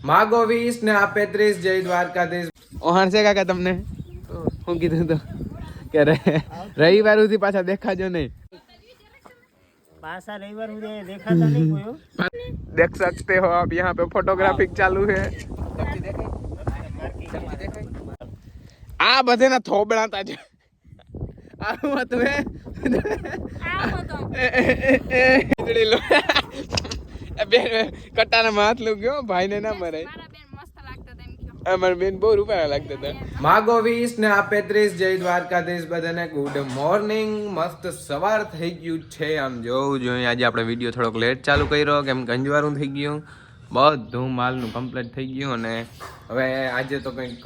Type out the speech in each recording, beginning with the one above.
માગો 20 ને આપે 30 જય દ્વારકાધીશ. ઓહાણ છે કાકા તમને હું કીધું તો કે રવિવાર સુધી પાછા દેખાજો નહીં. पासा रविवार मुझे देखा था नहीं कोई देख सकते हो आप यहाँ पे फोटोग्राफी चालू है. आ बधे ना थोबड़ाता છે આવું હતું હે ઈડળી લો બે કટાના હાથ લો ગયો ભાઈ ને ના મરાય. અમાર બેન બહુ રૂપિયા લાગતા હતા. માગો 20 ને આપે 30 જય દ્વારકાધીશ. બધાને ગુડ મોર્નિંગ. મસ્ત સવાર થઈ ગયું છે. આમ જોવું જોઈએ આજે આપણે વિડીયો થોડોક લેટ ચાલુ કર્યો કેમ કે અંજવારું થઈ ગયું. બધું માલનું કમ્પ્લીટ થઈ ગયું અને હવે આજે તો કંઈક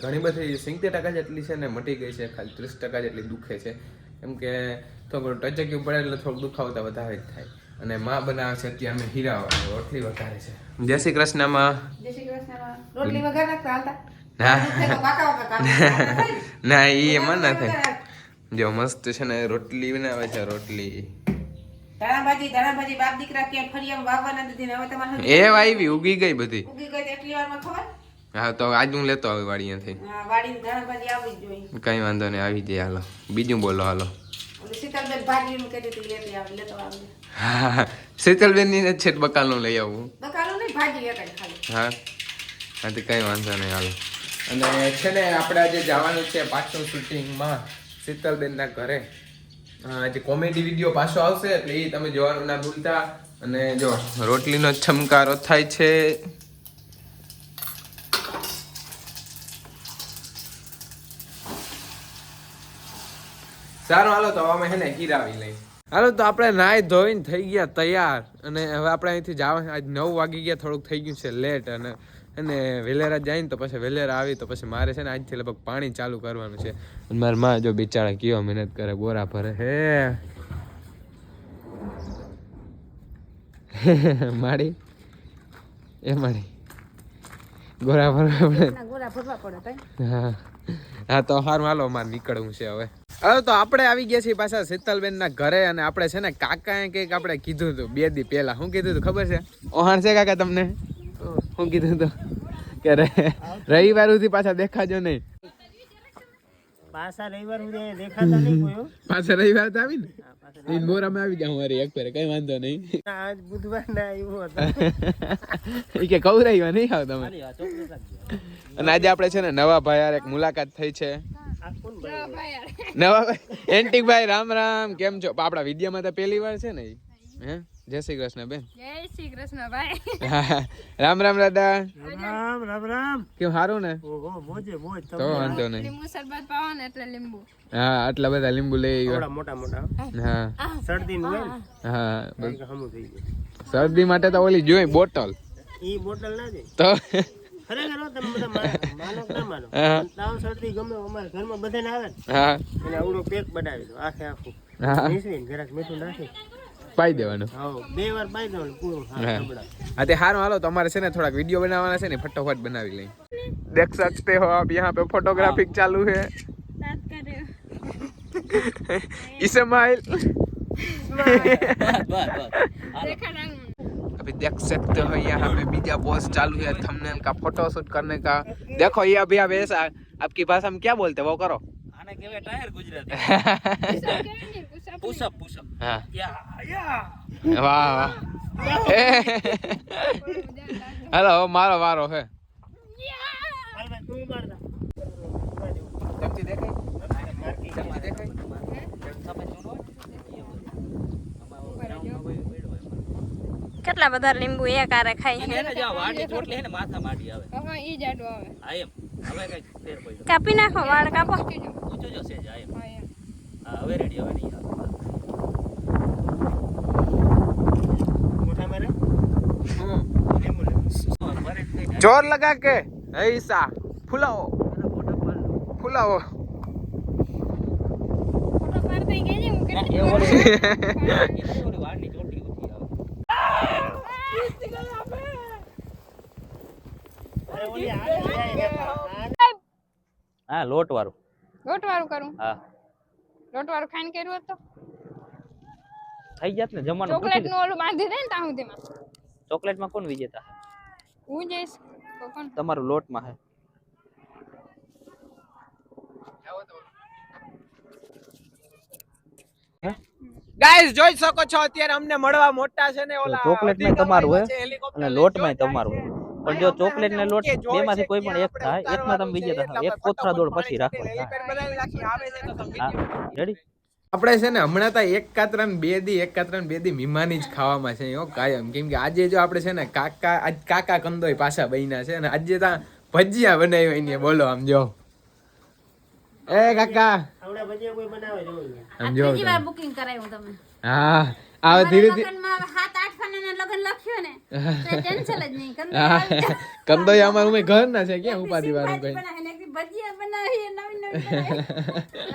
ઘણી બધી 70% જેટલી છે ને મટી ગઈ છે. ખાલી 30% જેટલી દુખે છે કેમ કે થોડું ટચક્યું પડે એટલે થોડુંક દુખાવતા વધારે જ થાય. અને માં બનાવે છે અત્યારે અમે હીરા રોટલી વઘારે છે. જય શ્રી કૃષ્ણમાં. જય શ્રી કૃષ્ણમાં. રોટલી વઘાર નાખતા હાલતા ના એ એમાં ના થાય. જો મસ્ત છે ને રોટલી બનાવે છે. રોટલી ધાણાભાજી બાપ દીકરા કે ફરિયામાં વાવવાના નથી હવે તમારે એ આવી ઉગી ગઈ બધી ઉગી ગઈ એટલી વારમાં ખબર. હા તો આજ હું લેતો આવી વાડીયાથી. હા વાડીની ધાણાભાજી આવી જ જોઈએ. કઈ વાંધો નહીં આવી જાય. હાલો બીજું બોલો. હાલો શીતલબેન ભાજીનું કહેતી હતી લેતી આવે લેતો આવે. હા શીતલબેન ની છે બકાલનું લઈ આવું. બકાલું નહીં ભાજી એક જ ખાલી. હા હા તો કઈ વાંધો નહીં. હાલો અને છે ને આપણે આજે જવાનું છે પાછું શૂટિંગમાં શીતલબેન ના ઘરે. આજે કોમેડી વિડીયો પાછો આવશે એટલે એ તમે જોવાનું ના ભૂલતા. અને જો રોટલીનો છમકારો થાય છે. સારું હાલો તો અમે હે ને હીરાવી લઈ. હાલો તો આપણે નાઈ ધોઈને થઈ ગયા તૈયાર અને હવે આપણે અહીંથી જવા. આજ 9 વાગી ગયા. થોડુંક થઈ ગયું છે લેટ અને વેલેરા જાય ને તો પછી વેલેરા આવી તો પછી મારે છે ને આજથી લગભગ પાણી ચાલુ કરવાનું છે. અને મારી માં જો બિચારા કેવો મહેનત કરે ગોરા ભરે હે માડી એ માડી ગોરા ભરવા પડે. હા હા તો હારું હાલો મારે નીકળવું છે હવે. હવે તો આપણે આવી ગયા છીએ પાછા શીતલબેન ના ઘરે અને આપણે છે ને કાકાએ કંઈક આપણે કીધું હતું 2 દી પહેલા. શું કીધું હતું ખબર છે ઓહાણ છે કાકા તમને શું કીધું હતું કે રવિવાર સુધી પાછા દેખાજો નહીં. पासा रविवार मुझे देखा था नहीं कोई પાછા રવિવાર તો આવી ને મોરામાં આવી જાવ મારી એક ફેરે કઈ વાંધો નહીં. आज बुधवार ना આવ્યો હતો એ કે કૌરાઈવા નહીં આવ તમે. અને આજે આપણે છે ને નવા ભાઈ યાર એક મુલાકાત થઈ છે. નવા ભાઈ એન્ટિક ભાઈ રામ રામ કેમ છો? આપણા વિડીયોમાં તો પહેલી વાર છે ને. હે જય શ્રી કૃષ્ણ બેન. જય શ્રી કૃષ્ણ ભાઈ. રામ રામ દાદા. રામ રામ રામ કેમ સારું ને? ઓહો મોજે મોજ. તો વાંધો નહીં. લીંબુ શરબત પાવો ને એટલે લીંબુ. હા આટલા બધા લીંબુ લઈ આવ્યો. મોટા મોટા હા શરદી નું હા હમું થઈ ગયું. શરદી માટે તો ઓલી જોઈ બોટલ. ઈ બોટલ ના દે તો ખરેખર તમે બધા માનો કે ના માનો તાવ શરદી ગમે અમારા ઘરમાં બધાને આવે ને હા એને આવડો પેક બનાવી દો આખે આખું હા મિશ્રીને જરાક મીઠું નાખી પાઈ દેવાનું. હા 2 વાર પાઈ દેવાનું પૂરું. હા હા તે હારું હાલો તમારે છે ને થોડાક વિડીયો બનાવવાના છે ને ફટાફટ બનાવી લઈ. देख सकते हो आप यहाँ पे फोटोग्राफी चालू है. इस्माइल अभी देख सकते हो यहाँ पे बीजा पोस्ट चालू है थंबनेल का फोटो शूट करने का. देखो ये अभी आप ऐसा आपकी भाषा में क्या बोलते हैं वो करो. આને કહેવાય ટાયર ગુજરાતી પુશ અપ हाँ યા वाह वाह. हेलो मारो वारो है. તું મારતા चमची देखाई चमची देखाई. કેટલા બધા લીંબુ એક આરે ખાઈ છે. વાડી ચોટલી હે ને માથા માડી આવે હા ઈ જાડો આવે. આ એમ હવે કઈ ફેર પડ્યો કાપી નાખો વાળ કાપો. ઊંચો જો સેજ આ એમ હા હવે રેડી હવે નહીં આવે મોટા મારે जोर लगा के ऐसा फुलाओ फुलाओ. ફોટો પાડતા ગઈ ને હું કેટલી વાડી ચોટલી ઉઠી આવે હા લોટ વાળું કરું. હા લોટ વાળું ખાઈને કર્યું હોત તો થઈ જાત ને જમવાનું ચોકલેટ નું ઓલું બાંધી દે ને ત્યાં સુધીમાં. ચોકલેટ માં કોણ વિજેતા હું જઈશ કોણ તમારું લોટમાં હે ગાઈસ જોઈ શકો છો અત્યારે અમને મળવા મોટા છે ને ઓલા ચોકલેટ માં તમારું હે અને લોટ માં તમારું હે પણ જો ચોકલેટ ને લોટ બે માંથી કોઈ પણ એક થાય એકમાં તમે બીજે થાય એક કોથળા દોડ પછી રાખવાના રેડી આપણે છે ને હમણાં તો એક કાતરા ને બે દી મીમાની જ ખાવામાં છે કાયમ કેમ કે આજે જો આપણે છે ને કાકા કંદોય પાછા બન્યા છે અને આજે ત્યાં ભજીયા બનાવ્યા એને બોલો આમ જો એ કાકા આવડા ભજીયા કોઈ બનાવે જોઈ આમ જો બીજી વાર બુકિંગ કરાવ્યું તમે હા આવ ધીરે ધીરે લગનમાં 7-8 ફાના લગન લખ્યો ને તો ટેન્શન જ નહીં કંદોય અમારું મેં ઘર ના છે ક્યાં ઉપાધિ વાળું કઈ ભજીયા બનાવી નવી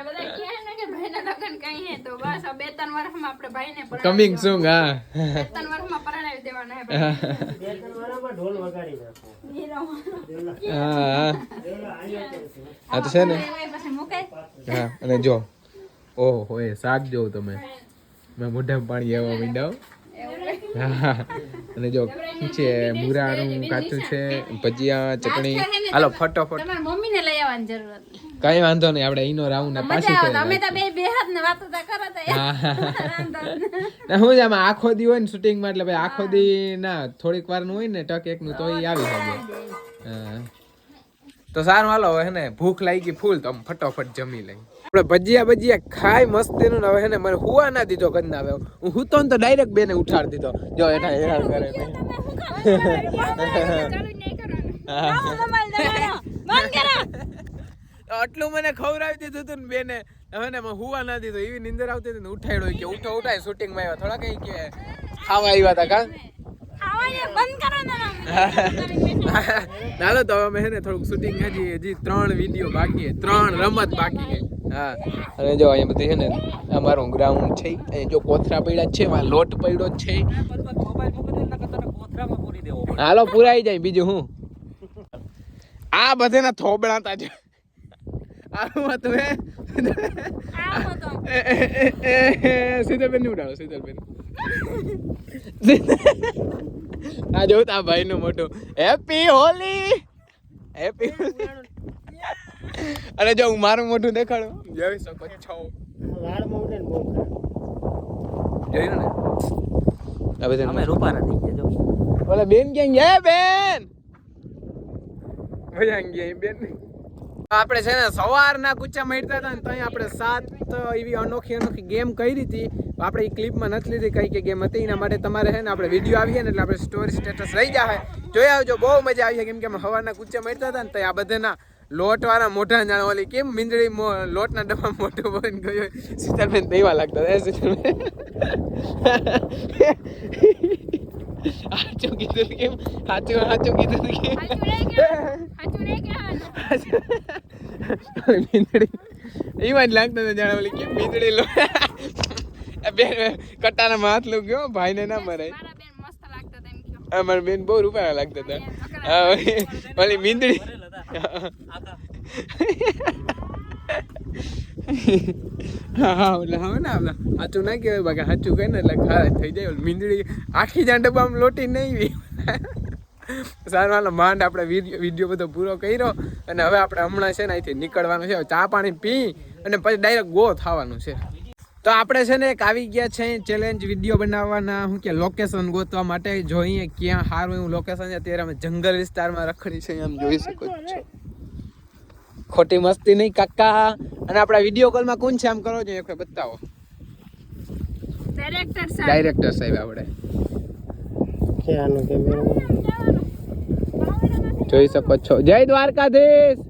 બધા કહે ને કે ભાઈના લગન કઈ હે તો બસ 2-3 વર્ષમાં આપણે ભાઈને કમિંગ સૂન હા 2-3 વર્ષમાં પરણાવી દેવાના હે બે ત્રણ વારમાં ઢોલ વગાડી નાખો હા તો છે ને પછી મુકાય હા અને જો ઓહો એ શાક જોઉં તમે મેં મોઢામાં પાણી આવવા માંડ્યા હા અને જો છે મુરાનું કાચું છે ભજીયા ચટણી હાલો ફટોફટ તમારી મમ્મીને લઈ આવવાની જરૂર હતી કઈ વાંધો નહીં આપણે ઈનો રાઉન્ડ ને પાછી મજા આવે અમે તો બે હાથ ને વાતો તા કરતા ના હું જ આમાં આખો દી હોય ને શૂટિંગ માં એટલે ભાઈ આખો દી ના થોડીક વાર નું હોય ને ટક એક નું તો ઈ આવી શકે હા તો સારું હાલો હે ને ભૂખ લાગી ફૂલ તો ફટોફટ જમી લઈ આપણે ભજીયા ખાઈ મસ્તીનું હવે હે ને મને હુવા ના દીધો કદ આવે હું હુતો ને તો ડાયરેક્ટ બેને ઉઠાડી દીધો જો એના હેરાન કરે આટલું મને ખવડાવી દીધું હતું ને બેને હવે ને મને હુવા ના દીધો એવી નીંદર આવતી હતી ને ઉઠાડ્યો કે ઉઠો ઉઠાય શૂટિંગ માં આવ્યા થોડા કઈ કે ખાવા આવ્યા હતા કા ચાલો તો અમે હે ને થોડુંક શૂટિંગ હજી 3 વિડીયો બાકી છે 3 રમત બાકી છે હા અને જો અહીંયા બધી છે ને અમારું ગ્રાઉન્ડ છે અહીં જો કોથરા પડ્યા છે વા લોટ પડ્યો છે હાલો પુરાઈ જાય બીજું હું આ બધેના થોબડાતા છે આમાં તો હે સીતલબેન ની ઉડાડો સીતલબેન આ જો તા ભાઈ નું મોટું હેપી હોલી હેપી અરે જો હું મારું મોટું દેખાડું જોઈ શકો છો વાળમાં ઉડે ને બહુ જોયું ને આ બધા અમે રૂપારા થઈ ગયા જો ઓલા બેન ક્યાં ગયા બેન મજા ગયા બેન આપણે છે ને સવારના કુચા મારતા હતા ને ત્યાં આપણે 7 એવી અનોખી ગેમ કરી હતી આપણે એ ક્લિપમાં નથી લીધી કઈ કે ગેમ હતી એના માટે તમારે છે ને આપણે વિડીયો આવીએ ને એટલે આપણે સ્ટોરી સ્ટેટસ રહી જાય જોઈ આવજો બહુ મજા આવી કેમ કે અમે સવારના કુચા મારતા હતા ને તો આ બધાના લોટ વાળા મોઢા જાણ ઓલી કેમ મીંદડી લોટના ડબ્બા મોટું બની ગયો શીતલબેન દેવા લાગતા શીતલબેન સાચું કીધું કેમ સાચું કીધું કેમ મીંદડી એમાં જ લાગતા હતા જાણે ઓલી કેમ મીંદડી લો બેન કટારામાં હાથ લઉં ગયો ભાઈ ને ના મરાય મારા બેન બહુ રૂપિયા લાગતા હતા ઓલી મીંદડી હા એટલે હવે ને આપણે સાચું ના કહેવાય બાકી સાચું કહે ને એટલે ખારા થઈ જાય મીંદડી આખી જાણ ડબ્બામાં લોટી નહીં સારું હાલો માંડ આપણે વિડીયો બધો પૂરો કર્યો અને હવે આપણે હમણાં છે ને અહીંથી નીકળવાનું છે ચા પાણી પી અને પછી ડાયરેક્ટ ગો થવાનું છે તો આપણે છે ને એક આવી ગયા છે ચેલેન્જ વિડીયો બનાવવાના શું કે લોકેશન ગોતવા માટે જોઈએ ક્યાં સારું એવું લોકેશન છે અત્યારે અમે જંગલ વિસ્તારમાં રખડી છે એમ જોઈ શકો છો ખોટી મસ્તી નહીં કાકા અને આપણા વિડીયો કોલમાં કોણ છે આમ કરો છો એક બતાવો ડાયરેક્ટર સાહેબ આપણે ક્યાંનો કેમેરો જોઈ શકો છો જય દ્વારકાધીશ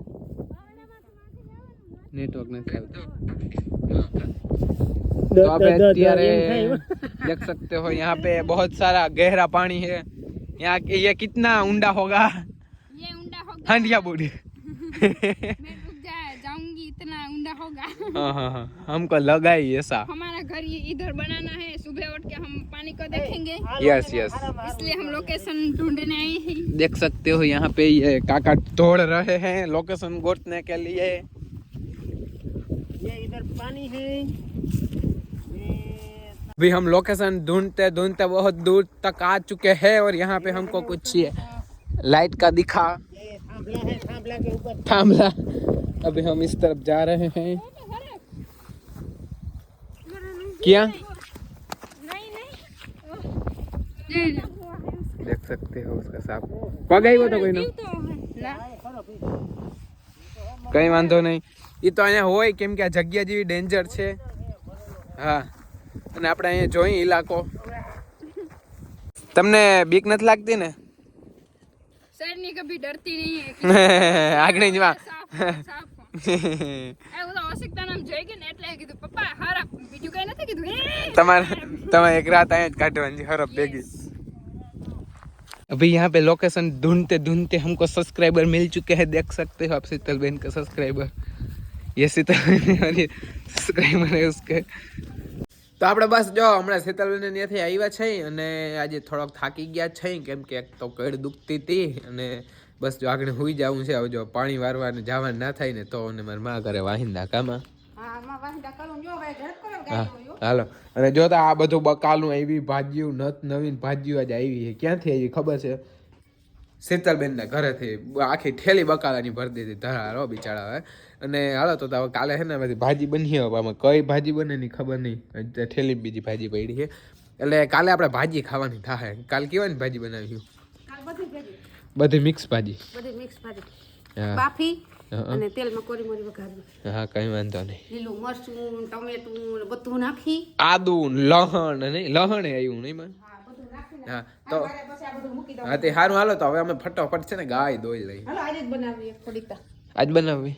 નેટવર્ક નથી આવતું तो आप देख सकते हो यहाँ पे बहुत सारा गहरा पानी है यहाँ ये कितना ऊंडा होगा ये ऊंडा होगा हंडिया बूढ़ी मैं रुक जाऊंगी इतना ऊंडा होगा हाँ हाँ हाँ हमको लगा ही ऐसा हमारा घर ये इधर बनाना है सुबह उठ के हम पानी को देखेंगे यस यस इसलिए हम लोकेशन ढूंढने आए हैं देख सकते हो यहाँ पे ये काका दौड़ रहे हैं लोकेशन गोतने के लिए ये इधर पानी है अभी हम लोकेशन ढूंढते ढूंढते बहुत दूर तक आ चुके हैं और यहाँ पे हमको कुछ लाइट का दिखा ये थांभला है, थांभला के ऊपर थामला अभी हम इस तरफ जा रहे हैं क्या देख सकते हो उसका साफ पग આવ્યો તો કોઈનો કઈ વાંધો નહીં એ તો અહીંયા હોય કેમ કે આ જગ્યા જેવી ડેન્જર છે હા અને આપણે અહીંયા જોઈએ ઇલાકો તમને બીક નથી લાગતી ને શેરની કભી ડરતી નહીં આગળ જવા તમારે एक रात आए काटवानी हरब बेगी अभी यहाँ पे लोकेशन ढूंढते ढूंढते हमको सब्सक्राइबर मिल चुके हैं देख सकते हो आप शीतल बहन का सब्सक्राइबर ये शीतल बहन सब्सक्राइबर है उसके તો આપણે બસ જો હમણાં શીતલબેન ત્યાંથી આવ્યા છે અને આજે થોડોક થાકી ગયા છે કેમ કે એક તો કડ દુખતી હતી અને બસ જો આગળ હુઈ જવું છે હવે જો પાણી વારવાનું જવાનું ના થાય ને તો અને મારી માં કરે વાહિંદા કામાં હાલો અને જો તો આ બધું બકાલું આવી ભાજીયું નવીન ભાજીયું આજે આવી છે ક્યાંથી આવી ખબર છે શીતલબેન ના ઘરેથી આખી ઠેલી બકાલાની ભરી દીધી ધરારો બિચારા હવે અને હાલો તો હવે કાલે છે ને બધી ભાજી બની હવે આમાં કઈ ભાજી બને ની ખબર નહીં ઠેલી બીજી ભાજી પડી છે એટલે કાલે આપણે ભાજી ખાવાની થાય કાલ કેવાની ભાજી બનાવી બધી મિક્સ ભાજી બાફી અને તેલમાં કોરી મોરી વઘારવી હા કઈ વાંધો નહીં લીલું મરચું ટમેટું બધું નાખી આદુ લહણ નહીં લહણ આવ્યું નહીં માં હા તો હા તે સારું હાલો તો હવે અમે ફટાફટ છે ને ગાય દોઈ લઈ હાલો આજે જ બનાવીએ થોડીક આજ બનાવવી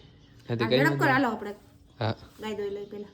હા તે કઈ હાલો આપણે હા ગાય દોઈ લઈ પેલા